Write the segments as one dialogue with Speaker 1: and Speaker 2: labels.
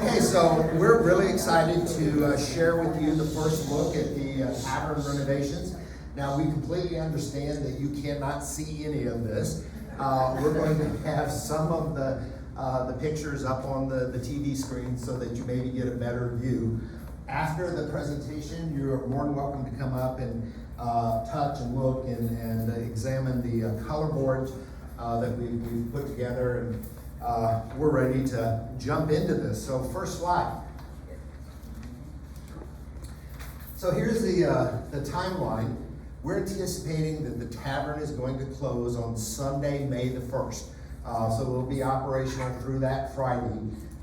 Speaker 1: Okay, so we're really excited to share with you the first look at the tavern renovations. Now, we completely understand that you cannot see any of this. We're going to have some of the pictures up on the TV screen so that you maybe get a better view. After the presentation, you're more than welcome to come up and touch and look and examine the color boards that we've put together, and we're ready to jump into this. So first slide. So here's the timeline. We're anticipating that the tavern is going to close on Sunday, May the 1st. So we'll be operational through that Friday.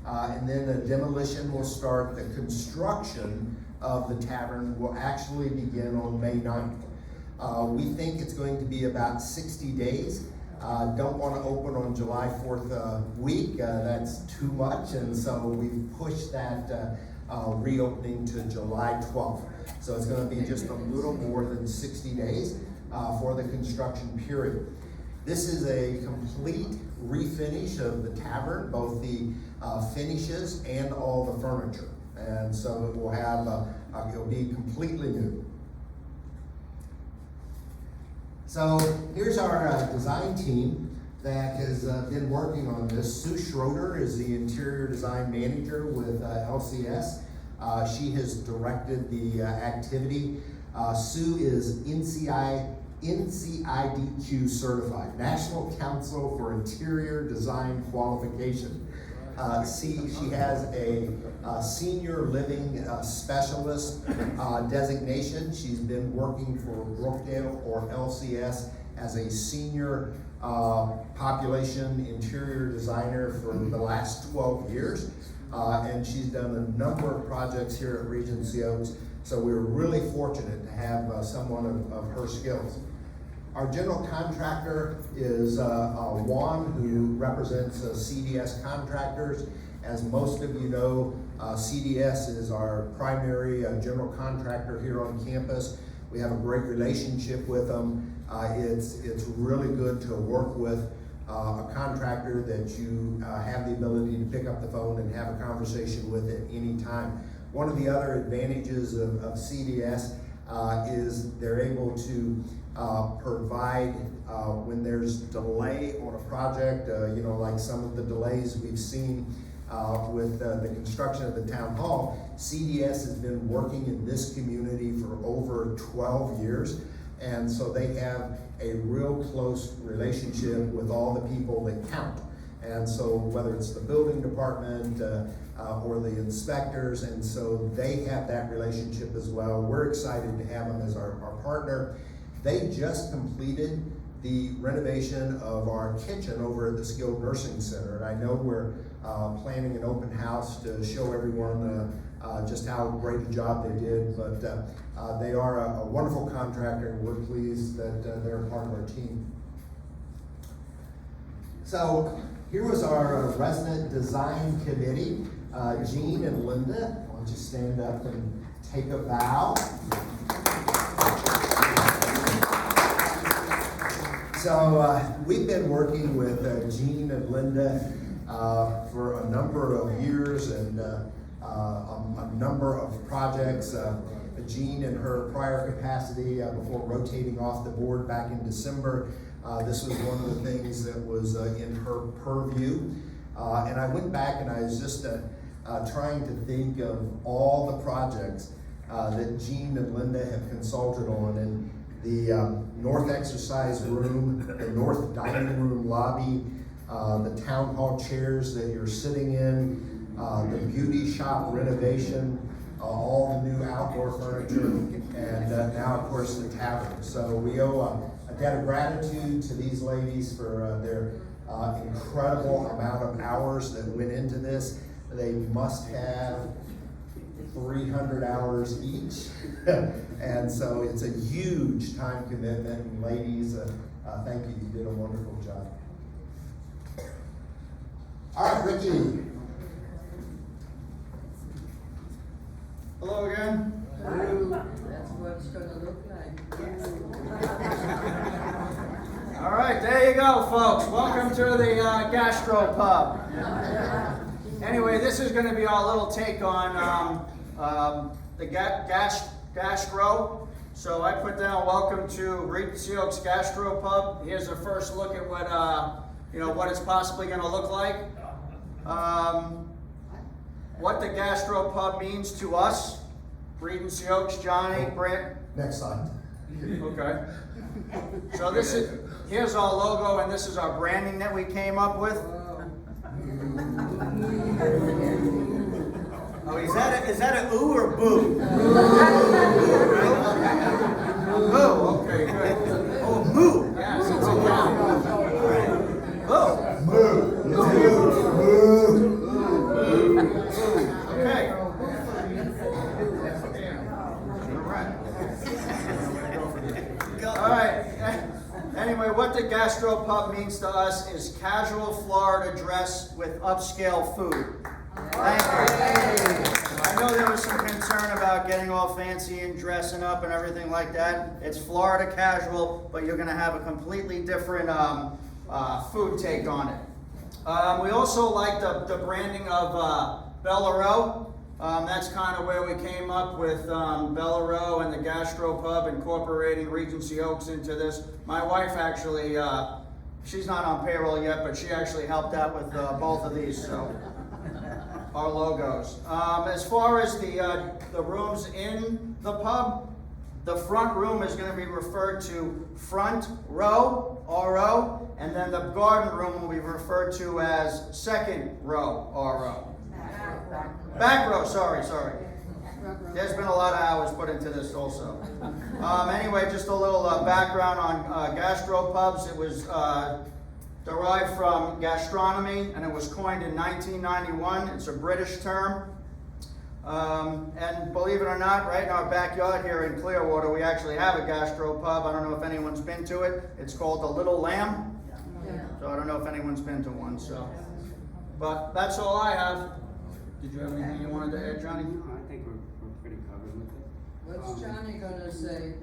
Speaker 1: And then the demolition will start. The construction of the tavern will actually begin on May 9th. We think it's going to be about 60 days. Don't want to open on July 4th week. That's too much. And so we've pushed that reopening to July 12th. So it's going to be just a little more than 60 days for the construction period. This is a complete refinish of the tavern, both the finishes and all the furniture. And so it will have, it'll be completely new. So here's our design team that has been working on this. Sue Schroeder is the interior design manager with LCS. She has directed the activity. Sue is NCIDQ certified, National Council for Interior Design Qualification. She has a senior living specialist designation. She's been working for Brookdale or LCS as a senior population interior designer for the last 12 years. And she's done a number of projects here at Regency Oaks. So we're really fortunate to have someone of her skills. Our general contractor is Juan, who represents CDS Contractors. As most of you know, CDS is our primary general contractor here on campus. We have a great relationship with them. It's really good to work with a contractor that you have the ability to pick up the phone and have a conversation with at any time. One of the other advantages of CDS is they're able to provide when there's delay on a project, like some of the delays we've seen with the construction of the town hall. CDS has been working in this community for over 12 years, and so they have a real close relationship with all the people that count. And so whether it's the building department or the inspectors, and so they have that relationship as well. We're excited to have them as our partner. They just completed the renovation of our kitchen over at the Skilled Nursing Center. And I know we're planning an open house to show everyone just how great a job they did, but they are a wonderful contractor, and we're pleased that they're a part of our team. So here was our resident design committee. Jean and Linda, why don't you stand up and take a bow. So we've been working with Jean and Linda for a number of years and a number of projects. Jean in her prior capacity before rotating off the board back in December, this was one of the things that was in her purview. And I went back and I was just trying to think of all the projects that Jean and Linda have consulted on, and the North Exercise Room, the North Dining Room Lobby, the Town Hall chairs that you're sitting in, the beauty shop renovation, all the new outdoor furniture, and now, of course, the tavern. So we owe a debt of gratitude to these ladies for their incredible amount of hours that went into this. They must have 300 hours each. And so it's a huge time commitment. And ladies, thank you. You did a wonderful job. All right, Ricky.
Speaker 2: Hello again.
Speaker 3: That's what it's going to look like.
Speaker 2: All right, there you go, folks. Welcome to the Gastro Pub. Anyway, this is going to be our little take on the gastro. So I put down welcome to Regency Oaks Gastro Pub. Here's a first look at what what it's possibly going to look like. What the Gastro Pub means to us, Regency Oaks, Johnny, Brent.
Speaker 1: Next slide.
Speaker 2: Okay. So here's our logo, and this is our branding that we came up with. Oh, is that a ooh or boo? Boo. Okay, good. Oh, moo. Yes, it's a boo. Okay. All right. Anyway, what the Gastro Pub means to us is casual Florida dress with upscale food. Thank you. I know there was some concern about getting all fancy and dressing up and everything like that. It's Florida casual, but you're going to have a completely different food take on it. We also like the branding of RORO. That's kind of where we came up with RORO and the Gastro Pub, incorporating Regency Oaks into this. My wife actually, she's not on payroll yet, but she actually helped out with both of these, so our logos. As far as the rooms in the pub, the front room is going to be referred to front row, RO, and then the garden room will be referred to as second row, RO. Back row, sorry. There's been a lot of hours put into this also. Anyway, just a little background on gastro pubs. It was derived from gastronomy, and it was coined in 1991. It's a British term. And believe it or not, right in our backyard here in Clearwater, we actually have a gastro pub. I don't know if anyone's been to it. It's called the Little Lamb. So I don't know if anyone's been to one. So, but that's all I have. Did you have anything you wanted to add, Johnny?
Speaker 4: No, I think we're pretty covered with it.
Speaker 3: What's Johnny gonna say?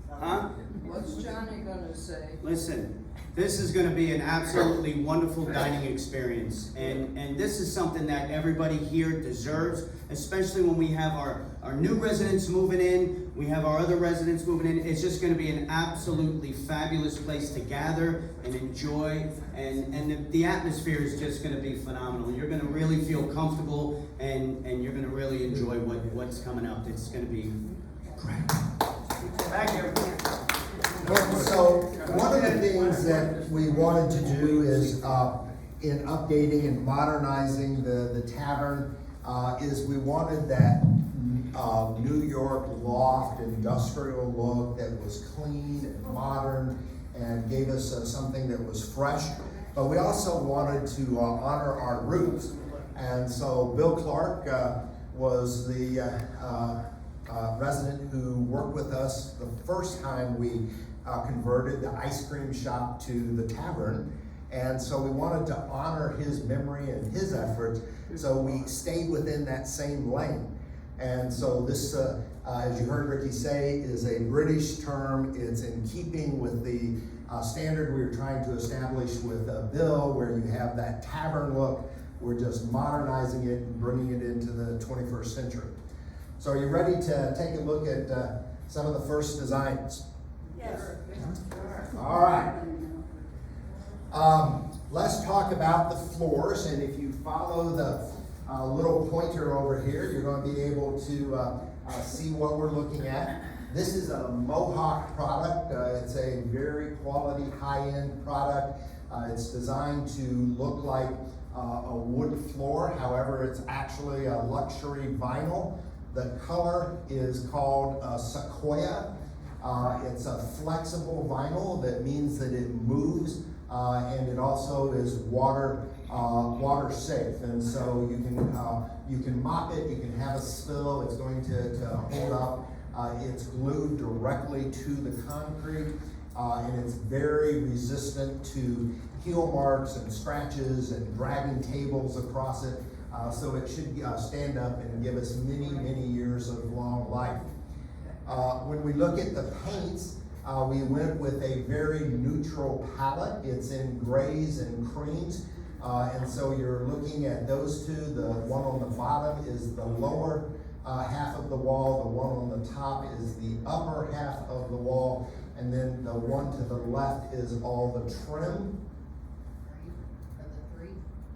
Speaker 4: Huh?
Speaker 3: What's Johnny gonna say?
Speaker 4: Listen, this is going to be an absolutely wonderful dining experience, and this is something that everybody here deserves, especially when we have our new residents moving in, we have our other residents moving in. It's just going to be an absolutely fabulous place to gather and enjoy, and the atmosphere is just going to be phenomenal. You're going to really feel comfortable, and you're going to really enjoy what's coming up. It's going to be great.
Speaker 2: Thank you.
Speaker 1: So one of the things that we wanted to do is in updating and modernizing the tavern is we wanted that New York loft industrial look that was clean and modern and gave us something that was fresh. But we also wanted to honor our roots. And so Bill Clark was the resident who worked with us the first time we converted the ice cream shop to the tavern. And so we wanted to honor his memory and his efforts, so we stayed within that same lane. And so this, as you heard Ricky say, is a British term. It's in keeping with the standard we were trying to establish with Bill, where you have that tavern look. We're just modernizing it and bringing it into the 21st century. So are you ready to take a look at some of the first designs?
Speaker 3: Yes.
Speaker 1: All right. Let's talk about the floors, and if you follow the little pointer over here, you're going to be able to see what we're looking at. This is a Mohawk product. It's a very quality, high-end product. It's designed to look like a wood floor. However, it's actually a luxury vinyl. The color is called Sequoia. It's a flexible vinyl. That means that it moves, and it also is water safe. And so you can mop it, you can have a spill. It's going to hold up. It's glued directly to the concrete, and it's very resistant to heel marks and scratches and dragging tables across it. So it should stand up and give us many, many years of long life. When we look at the paints, we went with a very neutral palette. It's in grays and creams. And so you're looking at those two. The one on the bottom is the lower half of the wall. The one on the top is the upper half of the wall. And then the one to the left is all the trim.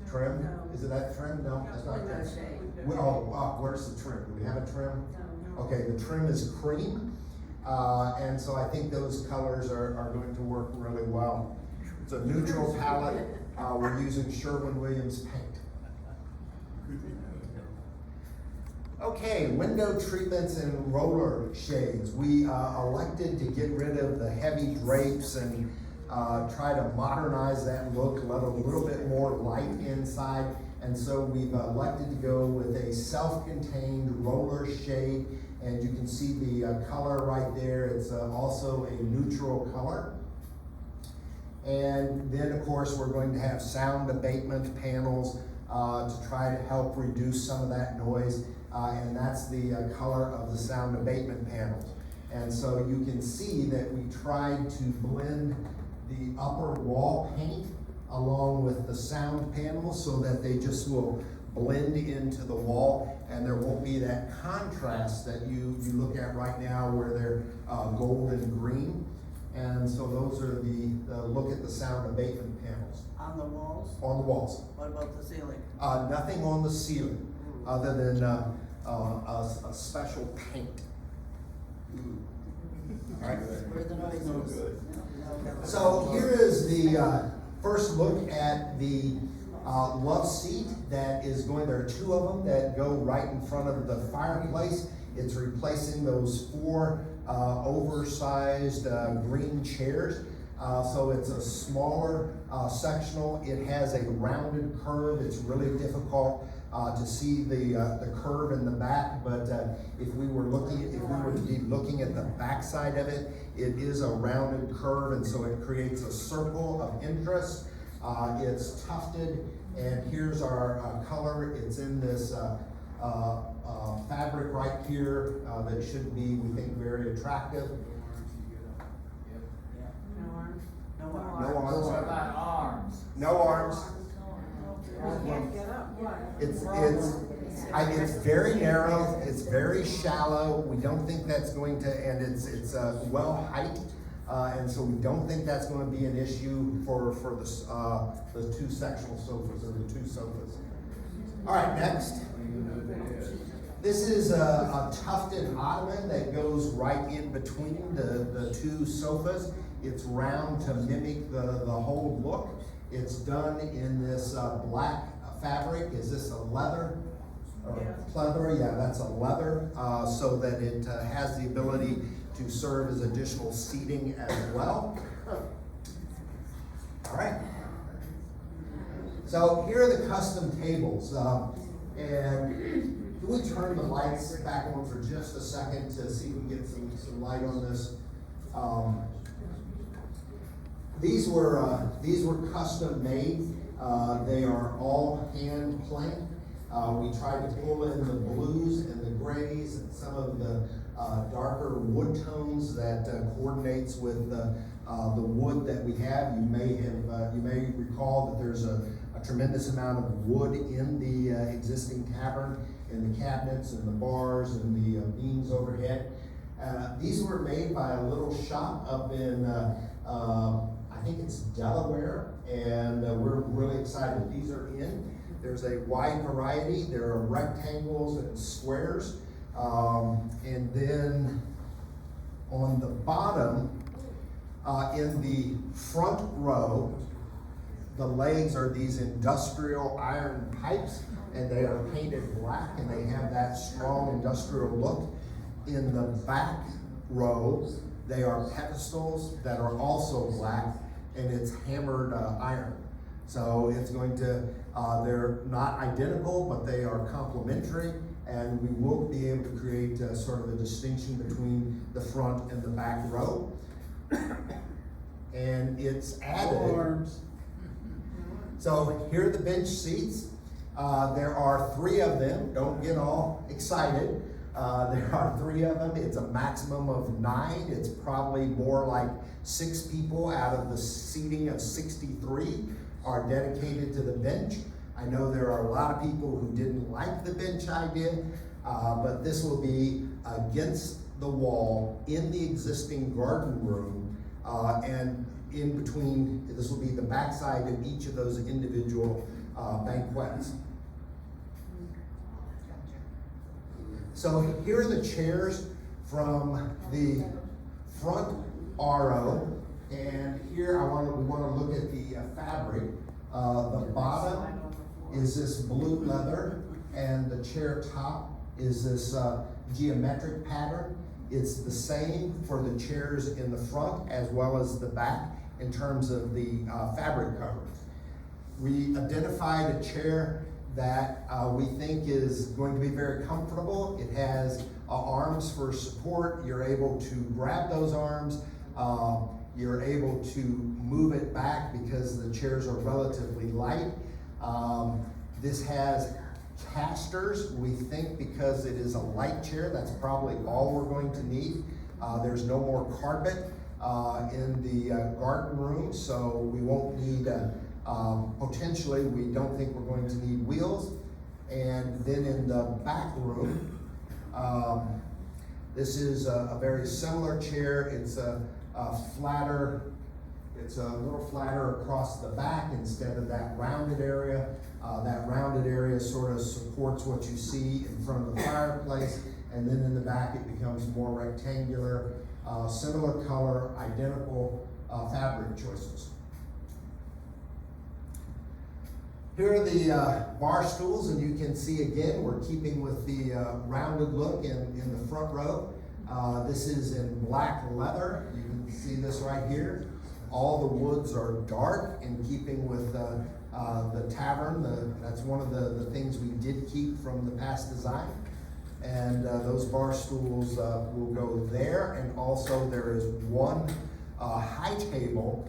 Speaker 1: Trim?
Speaker 3: No.
Speaker 1: Is it that trim? No, that's not
Speaker 3: Window
Speaker 1: trim.
Speaker 3: shade.
Speaker 1: Where's the trim? Do we have a trim?
Speaker 3: No.
Speaker 1: Okay, the trim is cream. And so I think those colors are going to work really well. It's a neutral palette. We're using Sherwin-Williams paint. Okay, window treatments and roller shades. We elected to get rid of the heavy drapes and try to modernize that look, let a little bit more light inside. And so we've elected to go with a self-contained roller shade. And you can see the color right there. It's also a neutral color. And then, of course, we're going to have sound abatement panels to try to help reduce some of that noise. And that's the color of the sound abatement panels. And so you can see that we tried to blend the upper wall paint along with the sound panels so that they just will blend into the wall, and there won't be that contrast that you look at right now where they're gold and green. And so those are the look at the sound abatement panels.
Speaker 5: On the walls?
Speaker 1: On the walls.
Speaker 5: What about the ceiling?
Speaker 1: Nothing on the ceiling other than a special paint. All right.
Speaker 5: Where the noise is? Okay.
Speaker 1: So here is the first look at the love seat that is going, there are two of them that go right in front of the fireplace. It's replacing those four oversized green chairs. So it's a smaller sectional. It has a rounded curve. It's really difficult to see the curve in the back, but if we were to be looking at the back side of it, it is a rounded curve, and so it creates a circle of interest. It's tufted, and here's our color. It's in this fabric right here that should be, we think, very attractive.
Speaker 3: No arms.
Speaker 5: No
Speaker 1: No
Speaker 5: arms.
Speaker 1: arms.
Speaker 6: What about arms?
Speaker 1: No arms.
Speaker 3: You can't get up.
Speaker 1: It's very narrow. It's very shallow. We don't think that's going to, and it's well height, and so we don't think that's going to be an issue for the two sectional sofas or the two sofas. All right, next. This is a tufted ottoman that goes right in between the two sofas. It's round to mimic the whole look. It's done in this black fabric. Is this a leather? Or pleather? Yeah, that's a leather, so that it has the ability to serve as additional seating as well. All right. So here are the custom tables. And can we turn the lights back on for just a second to see if we can get some light on this? These were custom made. They are all hand planked. We tried to pull in the blues and the grays and some of the darker wood tones that coordinates with the wood that we have. You may recall that there's a tremendous amount of wood in the existing tavern, in the cabinets and the bars and the beams overhead. These were made by a little shop up in I think it's Delaware, and we're really excited. These are in. There's a wide variety. There are rectangles and squares. And then on the bottom, in the front row, the legs are these industrial iron pipes, and they are painted black, and they have that strong industrial look. In the back row, they are pedestals that are also black, and it's hammered iron. So it's going to, they're not identical, but they are complementary, and we will be able to create sort of a distinction between the front and the back row. And it's added. So here are the bench seats. There are 3 of them. Don't get all excited. There are 3 of them. It's a maximum of 9. It's probably more like 6 people out of the seating of 63. are dedicated to the bench. I know there are a lot of people who didn't like the bench idea, but this will be against the wall in the existing garden room, and in between, this will be the backside of each of those individual banquettes. So here are the chairs from the front RO, and here we want to look at the fabric. The bottom is this blue leather, and the chair top is this geometric pattern. It's the same for the chairs in the front as well as the back in terms of the fabric coverings. We identified a chair that we think is going to be very comfortable. It has arms for support. You're able to grab those arms. You're able to move it back because the chairs are relatively light. This has casters, we think, because it is a light chair. That's probably all we're going to need. There's no more carpet in the garden room, so we won't need, potentially, we don't think we're going to need wheels. And then in the back room, this is a very similar chair. It's a flatter, it's a little flatter across the back instead of that rounded area. That rounded area sort of supports what you see in front of the fireplace, and then in the back it becomes more rectangular, similar color, identical fabric choices. Here are the bar stools, and you can see again, we're keeping with the rounded look in the front row. This is in black leather. You can see this right here. All the woods are dark, in keeping with the tavern. That's one of the things we did keep from the past design. And those bar stools will go there, and also there is one high table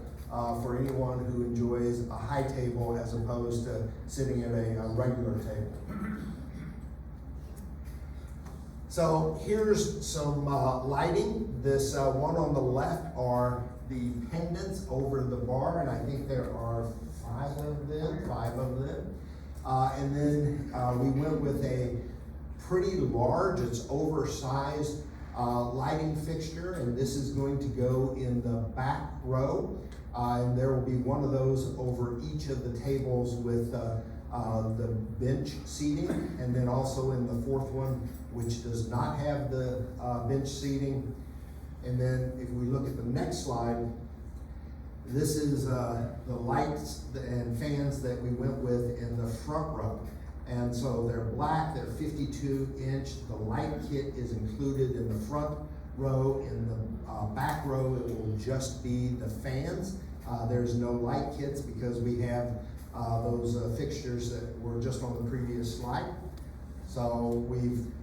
Speaker 1: for anyone who enjoys a high table as opposed to sitting at a regular table. So here's some lighting. This one on the left are the pendants over the bar, and I think there are five of them. And then we went with a pretty large, it's oversized lighting fixture, and this is going to go in the back row. And there will be one of those over each of the tables with the bench seating, and then also in the fourth one, which does not have the bench seating. And then if we look at the next slide, this is the lights and fans that we went with in the front row. And so they're black, they're 52-inch. The light kit is included in the front row. In the back row, it will just be the fans. There's no light kits because we have those fixtures that were just on the previous slide. So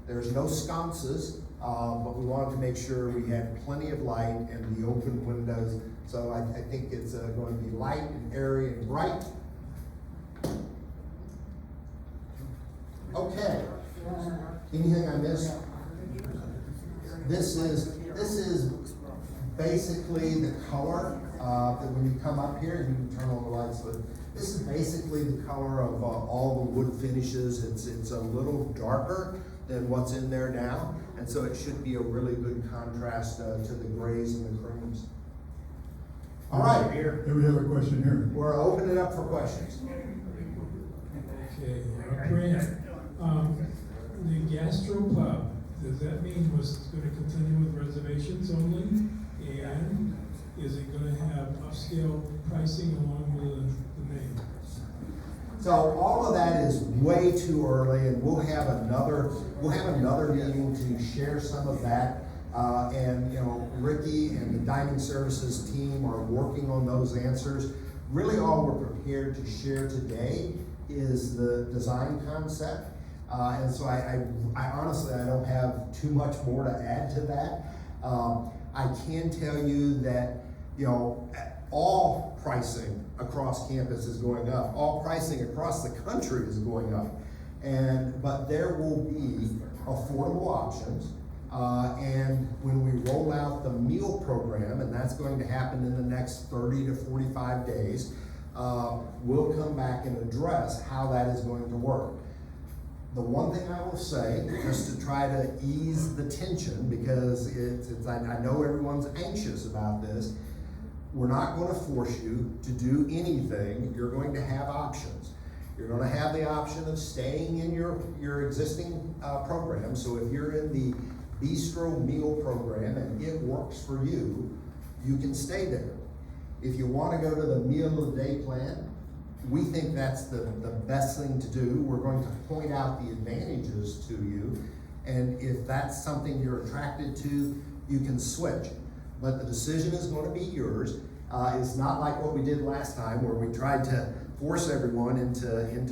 Speaker 1: there's no sconces, but we wanted to make sure we had plenty of light and the open windows. So I think it's going to be light and airy and bright. Okay. Anything I missed? This is basically the color that when you come up here, and you can turn on the lights. But this is basically the color of all the wood finishes. It's a little darker than what's in there now, and so it should be a really good contrast to the grays and the creams. All right, here.
Speaker 6: Here we have a question here.
Speaker 1: We're opening it up for questions.
Speaker 7: Okay, Grant, the gastropub, does that mean it's going to continue with reservations only? And is it going to have upscale pricing along with the name?
Speaker 1: So all of that is way too early, and we'll have another meeting to share some of that. And Ricky and the dining services team are working on those answers. Really, all we're prepared to share today is the design concept. And so I honestly, I don't have too much more to add to that. I can tell you that, all pricing across campus is going up. All pricing across the country is going up. But there will be affordable options. And when we roll out the meal program, and that's going to happen in the next 30 to 45 days, we'll come back and address how that is going to work. The one thing I will say, just to try to ease the tension, because I know everyone's anxious about this, we're not gonna force you to do anything. You're going to have options. You're gonna have the option of staying in your existing program. So if you're in the bistro meal program and it works for you, you can stay there. If you wanna go to the meal of the day plan, we think that's the best thing to do. We're going to point out the advantages to you. And if that's something you're attracted to, you can switch. But the decision is going to be yours. It's not like what we did last time where we tried to force everyone into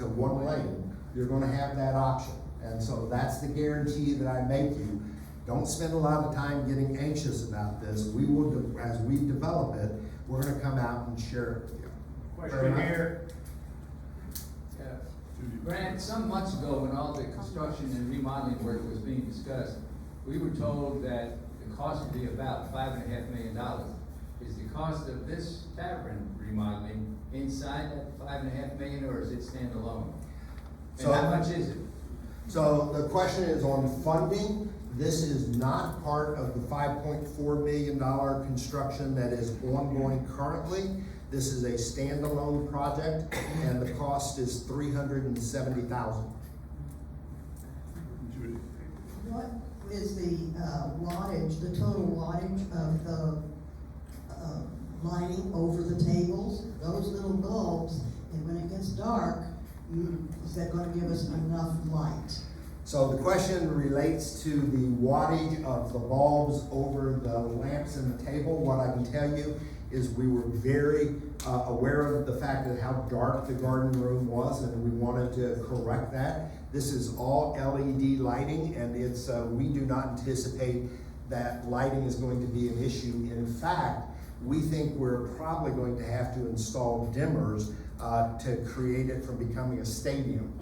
Speaker 1: one lane. You're going to have that option. And so that's the guarantee that I make you. Don't spend a lot of time getting anxious about this. We will, as we develop it, we're going to come out and share it with you.
Speaker 6: Question here. Grant, some months ago, when all the construction and remodeling work was being discussed, we were told that the cost would be about $5.5 million. Is the cost of this tavern remodeling inside that $5.5 million, or is it standalone?
Speaker 1: So-
Speaker 6: And how much is it?
Speaker 1: So the question is on funding. This is not part of the $5.4 million construction that is ongoing currently. This is a standalone project, and the cost is $370,000.
Speaker 8: What is the wattage, the total wattage of the lighting over the tables? Those little bulbs, and when it gets dark, is that gonna give us enough light?
Speaker 1: So the question relates to the wattage of the bulbs over the lamps in the table. What I can tell you is we were very aware of the fact that how dark the garden room was, and we wanted to correct that. This is all LED lighting, and we do not anticipate that lighting is going to be an issue. In fact, we think we're probably going to have to install dimmers to create it from becoming a stadium.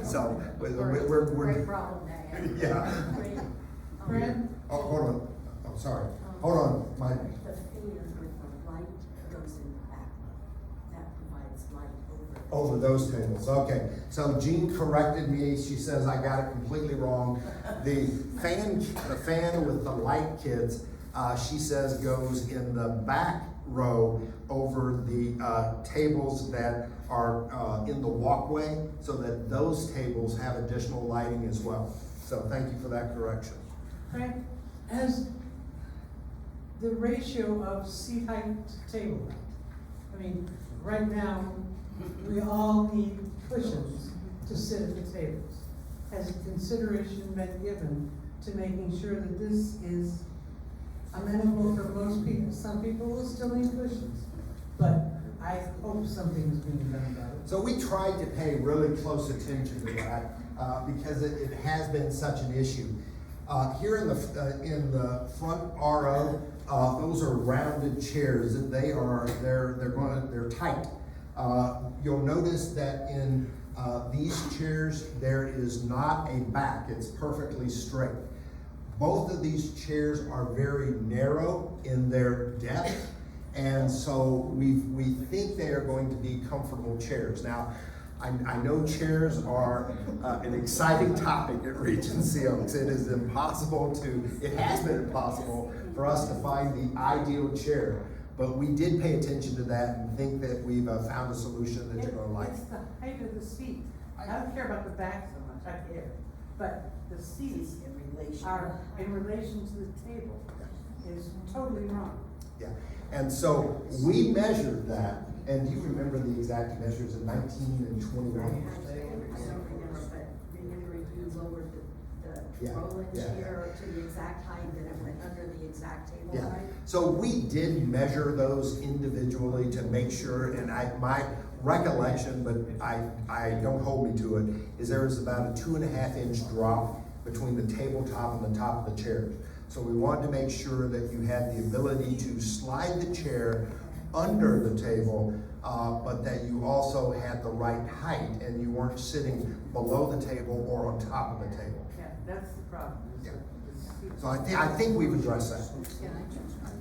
Speaker 1: So we're
Speaker 3: Great problem to have.
Speaker 1: yeah.
Speaker 3: Fred?
Speaker 1: Oh, hold on. I'm sorry. Hold on. My
Speaker 9: The fan with the light goes in the back. That provides light over.
Speaker 1: over those tables. Okay. So Jean corrected me. She says I got it completely wrong. The fan with the light kits, she says goes in the back row over the tables that are in the walkway, so that those tables have additional lighting as well. So thank you for that correction.
Speaker 3: Frank, as the ratio of seat height to table height, I mean, right now, we all need cushions to sit at the tables. Has consideration been given to making sure that this is amenable for most people? Some people will still need cushions, but I hope something is being done about it.
Speaker 1: So we tried to pay really close attention to that because it has been such an issue. Here in the front RO, those are rounded chairs. They're tight. You'll notice that in these chairs there is not a back. It's perfectly straight. Both of these chairs are very narrow in their depth, and so we think they are going to be comfortable chairs. Now, I know chairs are an exciting topic at Regency Oaks. It has been impossible for us to find the ideal chair, but we did pay attention to that and think that we've found a solution that you're gonna like.
Speaker 3: It's the height of the seat. I don't care about the back so much, I care. But the seats are in relation to the table is totally wrong.
Speaker 1: Yeah, and so we measured that, and do you remember the exact measures in 19 and 21?
Speaker 9: I don't remember, but remember you lowered the
Speaker 1: Yeah,
Speaker 9: rolling
Speaker 1: yeah.
Speaker 9: chair to the exact height that it went under the exact table
Speaker 1: Yeah,
Speaker 9: height?
Speaker 1: so we did measure those individually to make sure, and my recollection, but I don't hold me to it, is there was about a 2.5 inch drop between the tabletop and the top of the chairs. So we wanted to make sure that you had the ability to slide the chair under the table, but that you also had the right height and you weren't sitting below the table or on top of the table.
Speaker 3: Yeah, that's the problem. is
Speaker 1: Yeah.
Speaker 3: the seats.
Speaker 1: So I think we've addressed that.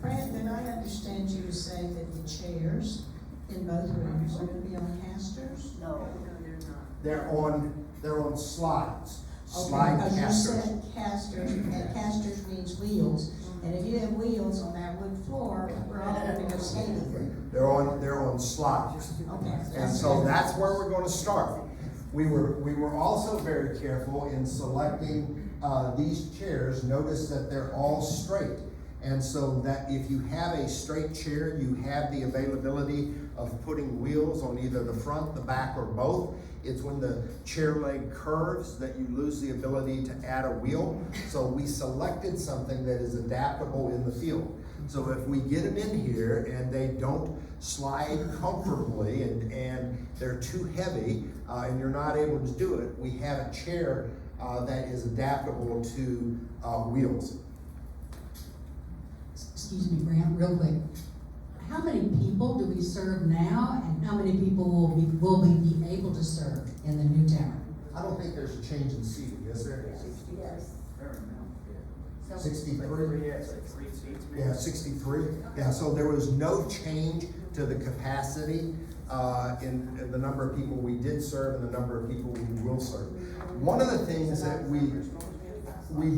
Speaker 8: Fran, did I understand you to say that the chairs In both rooms, they're gonna be on casters?
Speaker 5: No.
Speaker 9: No, they're not.
Speaker 1: They're on slides,
Speaker 8: Okay,
Speaker 1: slide
Speaker 8: because you
Speaker 1: casters.
Speaker 8: said casters, and casters means wheels, and if you have wheels on that wood floor, we're all gonna go skating.
Speaker 1: They're on slides.
Speaker 8: Okay.
Speaker 1: And so that's where we're gonna start. We were also very careful in selecting, these chairs. Notice that they're all straight. And so that if you have a straight chair, you have the availability of putting wheels on either the front, the back, or both. It's when the chair leg curves that you lose the ability to add a wheel. So we selected something that is adaptable in the field. So if we get them in here and they don't slide comfortably and they're too heavy, and you're not able to do it, we have a chair that is adaptable to wheels.
Speaker 10: Excuse me, Grant, real quick. How many people do we serve now, and how many people will we be able to serve in the new tavern?
Speaker 1: I don't think there's a change in seating, is there?
Speaker 9: Yes.
Speaker 1: 63?
Speaker 2: Yeah, it's like 3 seats. maybe.
Speaker 1: Yeah, 63. Yeah, so there was no change to the capacity in the number of people we did serve and the number of people we will serve. One of the things that we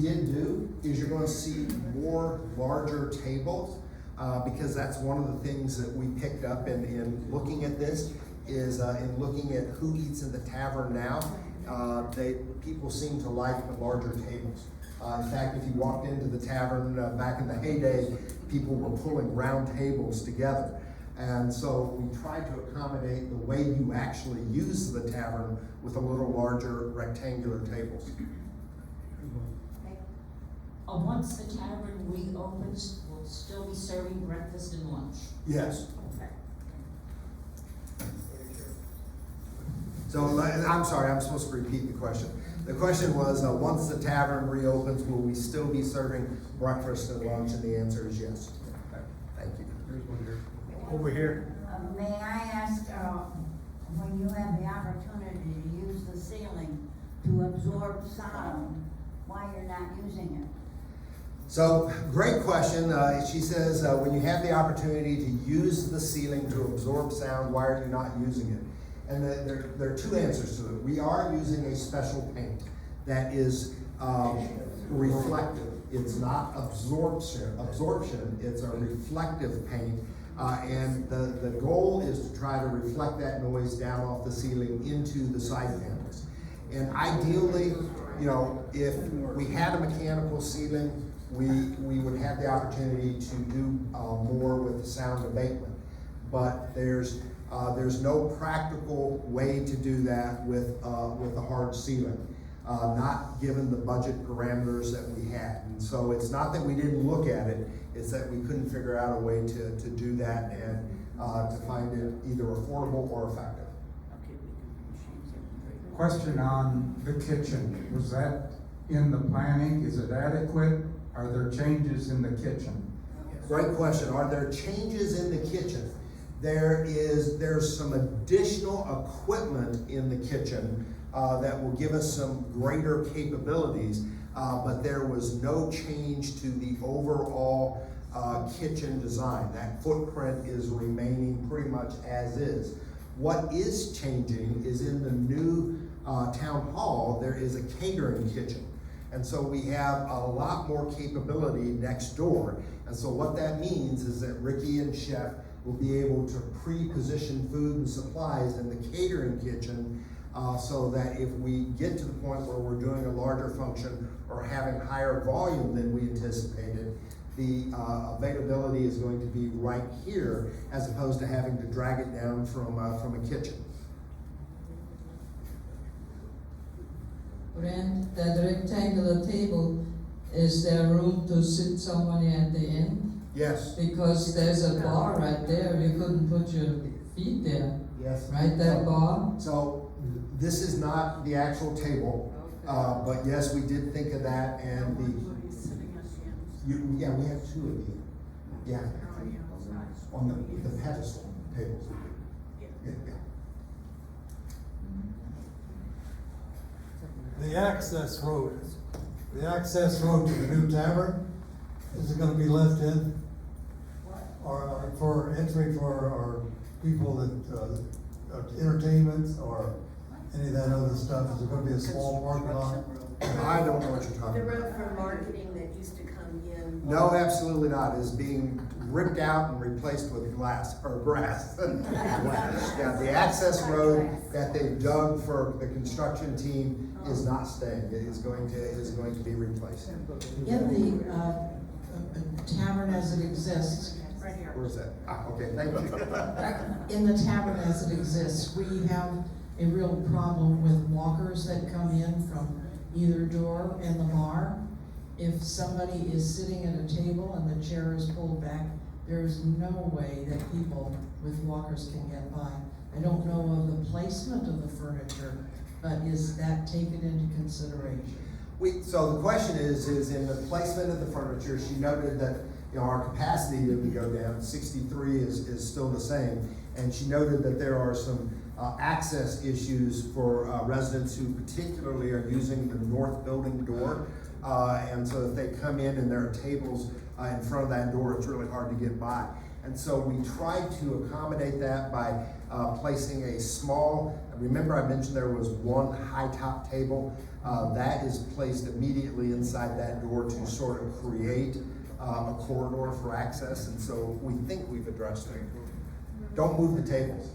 Speaker 1: did do is you're going to see more larger tables because that's one of the things that we picked up in looking at this is in looking at who eats in the tavern now. People seem to like the larger tables. In fact, if you walked into the tavern back in the heyday, people were pulling round tables together. And so we tried to accommodate the way you actually use the tavern with a little larger rectangular tables.
Speaker 11: Once the tavern reopens, we'll still be serving breakfast and lunch.
Speaker 1: Yes.
Speaker 11: Okay.
Speaker 1: So I'm sorry, I'm supposed to repeat the question. The question was, once the tavern reopens, will we still be serving breakfast and lunch? And the answer is yes. Thank you.
Speaker 2: Over here.
Speaker 12: May I ask, when you have the opportunity to use the ceiling to absorb sound, why you're not using it?
Speaker 1: So, great question. She says, when you have the opportunity to use the ceiling to absorb sound, why are you not using it? And there are two answers to it. We are using a special paint that is reflective. It's not absorption, it's a reflective paint. And the goal is to try to reflect that noise down off the ceiling into the side panels. And ideally, you know, if we had a mechanical ceiling, we would have the opportunity to do more with the sound abatement. But there's no practical way to do that with a hard ceiling, not given the budget parameters that we had. And so it's not that we didn't look at it, it's that we couldn't figure out a way to do that and to find it either affordable or effective.
Speaker 13: Question on the kitchen, was that in the planning? Is it adequate? Are there changes in the kitchen?
Speaker 1: Great question. Are there changes in the kitchen? There's some additional equipment in the kitchen that will give us some greater capabilities, but there was no change to the overall kitchen design. That footprint is remaining pretty much as is. What is changing is in the new town hall, there is a catering kitchen. And so we have a lot more capability next door. And so what that means is that Ricky and Chef will be able to pre-position food and supplies in the catering kitchen so that if we get to the point where we're doing a larger function or having higher volume than we anticipated, the availability is going to be right here as opposed to having to drag it down from a kitchen.
Speaker 10: Brent, that rectangular table, is there room to sit somebody at the end?
Speaker 1: Yes.
Speaker 10: Because there's a bar right there, you couldn't put your feet there.
Speaker 1: Yes.
Speaker 10: Right, that bar?
Speaker 1: So this is not the actual table, but yes, we did think of that, and yeah, we have two of these. Yeah. On the pedestal tables. Yeah.
Speaker 14: The access road to the new tavern, is it gonna be left in? Or for entry for our people that, entertainments or any of that other stuff? Is there gonna be a small parking lot?
Speaker 1: I don't know what you're talking
Speaker 9: The
Speaker 1: about.
Speaker 9: road for marketing that used to come in.
Speaker 1: No, absolutely not. It's being ripped out and replaced with glass, or grass. Yeah, the access road that they've dug for the construction team is not staying. It is going to be replaced.
Speaker 8: In the, tavern as it exists,
Speaker 1: Where is that? Ah, okay, thank you.
Speaker 8: in the tavern as it exists, we have a real problem with walkers that come in from either door in the bar. If somebody is sitting at a table and the chair is pulled back, there's no way that people with walkers can get by. I don't know of the placement of the furniture, but is that taken into consideration?
Speaker 1: So the question is in the placement of the furniture, she noted that, you know, our capacity didn't go down, 63 is still the same. And she noted that there are some access issues for residents who particularly are using the north building door. And so if they come in and there are tables in front of that door, it's really hard to get by. And so we tried to accommodate that by placing a small, remember I mentioned there was one high top table, that is placed immediately inside that door to sort of create a corridor for access. And so we think we've addressed it. Don't move the tables.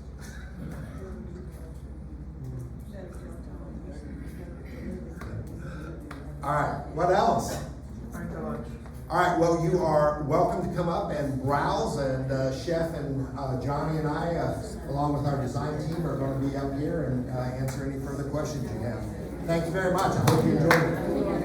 Speaker 1: All right, what else? All right, well, you are welcome to come up and browse, and Chef and Johnny and I, along with our design team, are going to be up here and answer any further questions you have. Thank you very much. I hope you enjoyed it.